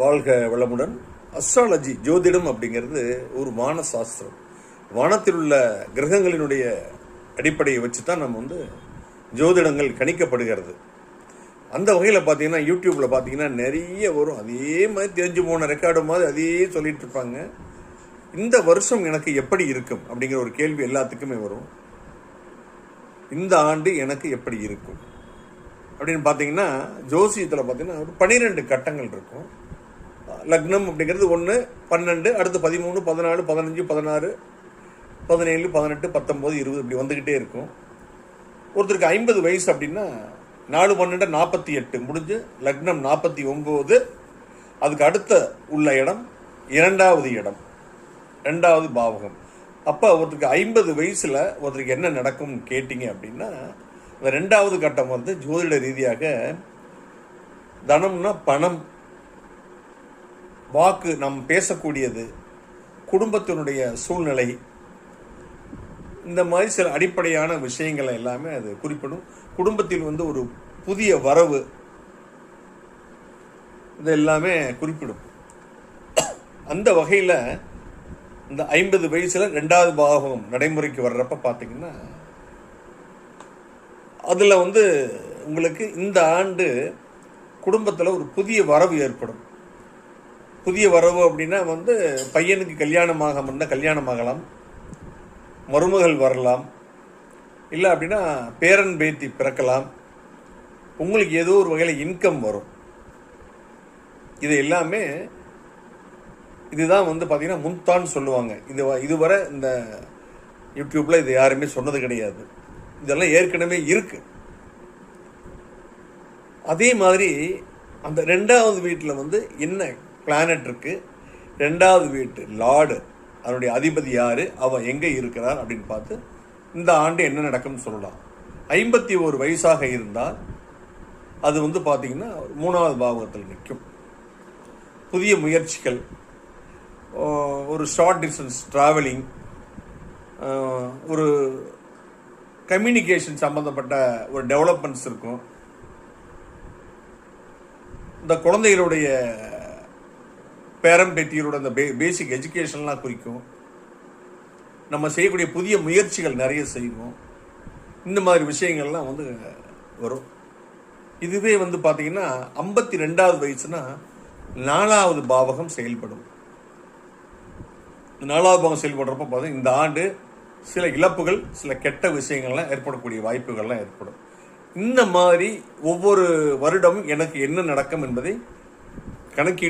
வாழ்க வளமுடன். அஸ்ட்ராலஜி ஜோதிடம் அப்படிங்கிறது ஒரு வான சாஸ்திரம். வானத்தில் உள்ள கிரகங்களினுடைய அடிப்படையை வச்சு தான் நம்ம ஜோதிடங்கள் கணிக்கப்படுகிறது. அந்த வகையில் பார்த்தீங்கன்னா யூடியூப்பில் பார்த்தீங்கன்னா நிறைய வரும். அதே மாதிரி தெரிஞ்சு போன ரெக்கார்டு மாதிரி அதே சொல்லிட்டு இருப்பாங்க. இந்த வருஷம் எனக்கு எப்படி இருக்கும் அப்படிங்கிற ஒரு கேள்வி எல்லாத்துக்குமே வரும். இந்த ஆண்டு எனக்கு எப்படி இருக்கும் அப்படின்னு பார்த்தீங்கன்னா ஜோசியத்தில் பார்த்தீங்கன்னா ஒரு 12 கட்டங்கள் இருக்கும். லக்னம் அப்படிங்கிறது 1, 12, அடுத்து 13, 14, 15, 16, 17, 18, 19, 20 இப்படி வந்துக்கிட்டே இருக்கும். ஒருத்தருக்கு 50 வயசு அப்படின்னா 4, 12, 48 முடிஞ்சு லக்னம் 49, அதுக்கு அடுத்த உள்ள இடம் 2வது இடம், 2வது பாவகம். அப்போ ஒருத்தருக்கு 50 வயசில் ஒருத்தருக்கு என்ன நடக்கும்னு கேட்டிங்க அப்படின்னா, அந்த 2வது கட்டம் ஜோதிட ரீதியாக தனம்னா பணம், வாக்கு, நாம் பேசக்கூடியது, குடும்பத்தினுடைய சூழ்நிலை, இந்த மாதிரி சில அடிப்படையான விஷயங்களை எல்லாமே அது குறிப்பிடும். குடும்பத்தில் ஒரு புதிய வரவு, இது எல்லாமே குறிப்பிடும். அந்த வகையில் இந்த 50 வயசில் 2வது பாகம் நடைமுறைக்கு வர்றப்ப பார்த்தீங்கன்னா அதில் உங்களுக்கு இந்த ஆண்டு குடும்பத்தில் ஒரு புதிய வரவு ஏற்படும். புதிய வரவு அப்படின்னா பையனுக்கு கல்யாணமாக இருந்தால் கல்யாணமாகலாம், மருமகள் வரலாம், இல்லை அப்படின்னா பேரன் பேத்தி பிறக்கலாம், உங்களுக்கு ஏதோ ஒரு வகையில் இன்கம் வரும். இது எல்லாமே இதுதான் பார்த்தீங்கன்னா முன்தான் சொல்லுவாங்க. இதுவரை இந்த யூடியூப்பில் இது யாருமே சொன்னது கிடையாது. இதெல்லாம் ஏற்கனவே இருக்கு. அதே மாதிரி அந்த 2வது வீட்டில் என்ன பிளானட் இருக்கு, 2வது வீட்டு லார்டு, அதனுடைய அதிபதி யாரு, அவன் எங்கே இருக்கிறார் அப்படின்னு பார்த்து இந்த ஆண்டு என்ன நடக்கும்னு சொல்லலாம். 51 வயசாக இருந்தால் அது பார்த்தீங்கன்னா 3வது பாவகத்தில் நிற்கும். புதிய முயற்சிகள், ஒரு ஷார்ட் டிஸ்டன்ஸ் ட்ராவலிங், ஒரு கம்யூனிகேஷன் சம்பந்தப்பட்ட ஒரு டெவலப்மெண்ட்ஸ் இருக்கும். இந்த குழந்தைகளுடைய பேரம்பேத்தியரோட அந்த பேசிக் எஜுகேஷன்லாம் குறிக்கும். நம்ம செய்யக்கூடிய புதிய முயற்சிகள் நிறைய செய்வோம். இந்த மாதிரி விஷயங்கள்லாம் வரும். இதுவே பார்த்தீங்கன்னா 52வது வயசுனா 4வது பாவகம் செயல்படும். 4வது பாவகம் செயல்படுறப்ப பார்த்தீங்கன்னா இந்த ஆண்டு சில இழப்புகள், சில கெட்ட விஷயங்கள்லாம் ஏற்படக்கூடிய வாய்ப்புகள்லாம் ஏற்படும். இந்த மாதிரி ஒவ்வொரு வருடமும் எனக்கு என்ன நடக்கும் என்பதை கணக்கீடு